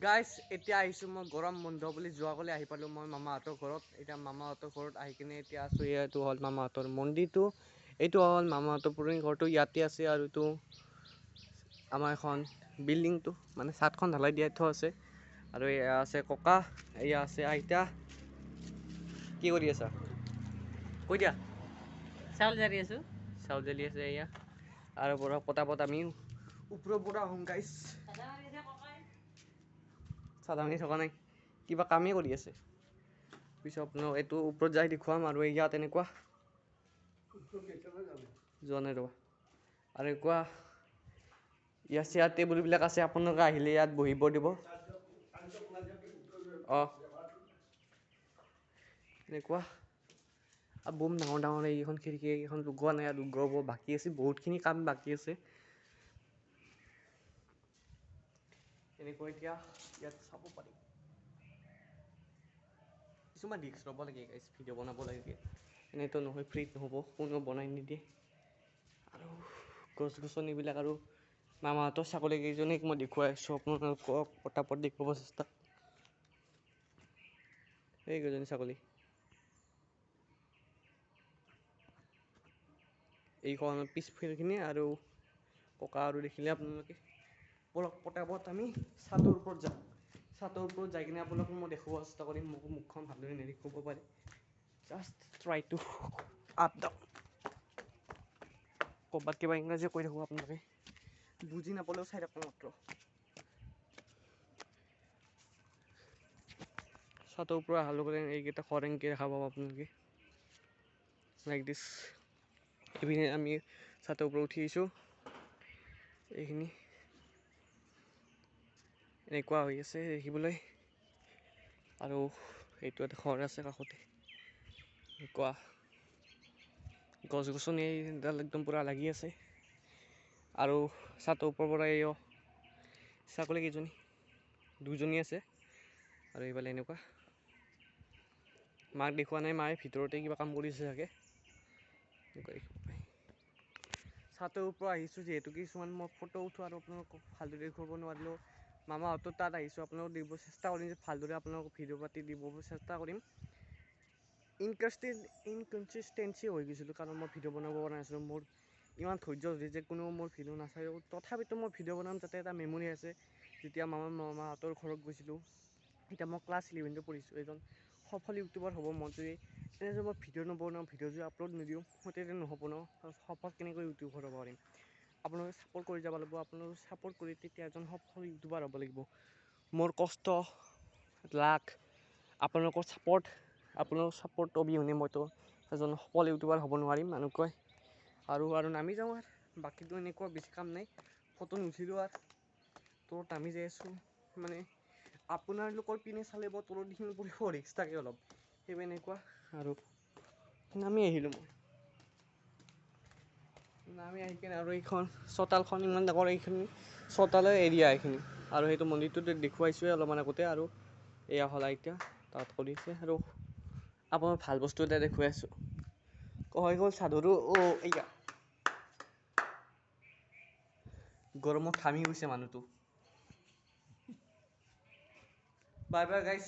Guys এতিয়া আহিছোঁ মই গৰম বন্ধ বুলি যোৱাকালি আহি পালোঁ মই মামাহঁতৰ ঘৰত। এতিয়া মামাহঁতৰ ঘৰত আহি কিনে এতিয়া আছোঁ। এইটো হ'ল মামাহঁতৰ মন্দিৰটো, এইটো হ'ল মামাহঁতৰ পুৰণি ঘৰটো, ইয়াতে আছে। আৰু এইটো আমাৰ এখন বিল্ডিংটো মানে ছাদখন ঢালাই দিয়াই থোৱা আছে। আৰু এয়া আছে ককা, এয়া আছে আইতা। কি কৰি আছা? কৈ দিয়া। চাউল জাৰি আছোঁ। চাউল জ্বলি আছে এয়া। আৰু পৰা পতাপত আমি ওপৰৰ পৰা আহোঁ গাইজ। চাদামানি থকা নাই, কিবা কামেই কৰি আছে। পিছত আপোনাক এইটো ওপৰত যাই দেখুৱাম। আৰু ইয়াত এনেকুৱা যোৱা নাই ৰ'বা। আৰু এনেকুৱা ইয়াত চেয়াৰ টেবুলবিলাক আছে, আপোনালোকে আহিলে ইয়াত বহিব দিব। অঁ এনেকুৱা আৰু বম ডাঙৰ ডাঙৰ এইকেইখন খিৰিকী, এইকেইখন লগোৱা নাই আৰু লগোৱাব বাকী আছে, বহুতখিনি কাম বাকী আছে। এনেকৈ এতিয়া ইয়াত চাব পাৰি। কিছুমান ৰিস্ক ল'ব লাগে গাইজ, ভিডিঅ' বনাব লাগে। এনেইতো নহয়, ফ্ৰীত নহ'ব, কোনেও বনাই নিদিয়ে। আৰু গছ গছনিবিলাক আৰু মামাহঁতৰ ছাগলী কেইজনীক মই দেখুৱাই আছোঁ আপোনালোকক, পটাপট দেখুৱাব চেষ্টা। এইকেইজনী ছাগলী, এইখন পিছফালখিনি। আৰু ককা আৰু দেখিলে আপোনালোকে বলক পটাপট আমি ছাদৰ ওপৰত যাম। ছাদৰ ওপৰত যাই কিনে আপোনালোকক মই দেখুৱাব চেষ্টা কৰিম। মোকো মুখখন ভালদৰে নেদেখিব পাৰে। Just try two up down. ক'ৰবাত কিবা ইংৰাজী কৈ থাকোঁ, আপোনালোকে বুজি নাপালেও চাই থাকক মাত্ৰ। ছাদৰ ওপৰত অহাৰ লগে লগে এইকেইটা ঘৰ এনেকৈ দেখা পাব আপোনালোকে, লাইক দিছ। এইপিনে আমি ছাদৰ ওপৰত উঠি আহিছোঁ। এইখিনি এনেকুৱা হৈ আছে দেখিবলৈ। আৰু এইটো এটা ঘৰ আছে কাষতে। এনেকুৱা গছ গছনি এইডাল একদম পূৰা লাগি আছে। আৰু ছাদৰ ওপৰৰ পৰা এইয়া ছাগলী কেইজনী, দুজনী আছে। আৰু এইফালে এনেকুৱা মাক দেখুওৱা নাই, মায়ে ভিতৰতে কিবা কাম কৰি আছে চাগে। এনেকুৱা দেখিব পায়। ছাদৰ ওপৰত আহিছোঁ যিহেতু, কিছুমান মই ফটো উঠোঁ আৰু আপোনালোকক ভালদৰে দেখুৱাব নোৱাৰিলেও মামাহঁতৰ তাত আহিছোঁ, আপোনালোকক দিব চেষ্টা কৰিম যে ভালদৰে আপোনালোকক ভিডিঅ' পাতি দিব চেষ্টা কৰিম। ইনকনচিষ্টেঞ্চি হৈ গৈছিলোঁ, কাৰণ মই ভিডিঅ' বনাব পৰা নাছিলোঁ। মোৰ ইমান ধৈৰ্য ধৰি যে কোনেও মোৰ ভিডিঅ' নাচায়ও, তথাপিতো মই ভিডিঅ' বনাম যাতে এটা মেমৰি আছে। যেতিয়া মামাহঁতৰ ঘৰত গৈছিলোঁ, এতিয়া মই ক্লাছ 11ত পঢ়িছোঁ। এজন সফল ইউটিউবাৰ হ'ব মন যদি এনে যদি মই ভিডিঅ' নবনাওঁ, ভিডিঅ' যদি আপলোড নিদিওঁ, মই তেতিয়া নহ'ব ন। সফল কেনেকৈ ইউটিউবাৰ হ'ব পাৰিম? আপোনালোকে ছাপোৰ্ট কৰি যাব লাগিব। আপোনালোকে ছাপোৰ্ট কৰি তেতিয়া এজন সফল ইউটিউবাৰ হ'ব লাগিব। মোৰ কষ্ট, লাক, আপোনালোকৰ ছাপোৰ্ট অবিহনে মইতো এজন সফল ইউটিউবাৰ হ'ব নোৱাৰিম এনেকৈ। আৰু নামি যাওঁ আৰু বাকীটো এনেকুৱা বেছি কাম নাই। ফটো নুঠিলোঁ আৰু তলত নামি যাই আছোঁ। মানে আপোনালোকৰ পিনে চালে মই তলত দেখিবলৈ পৰিব, ৰিক্স থাকে অলপ। সেই এনেকুৱা আৰু নামি আহিলোঁ মই। নামি আহি কিনে আৰু এইখন চোতালখন ইমান ডাঙৰ, এইখিনি চোতালৰ এৰিয়া এইখিনি। আৰু সেইটো মন্দিৰটোতো দেখুৱাইছোঁৱে অলপমান আগতে। আৰু এয়া হ'ল আইতা তাত কৰি আছে। আৰু আপোনাক ভাল বস্তু এটা দেখুৱাই আছোঁ। হৈ গ'ল চাদৰো। অ' এয়া গৰমত ঘামি গৈছে মানুহটো। Bye bye guys.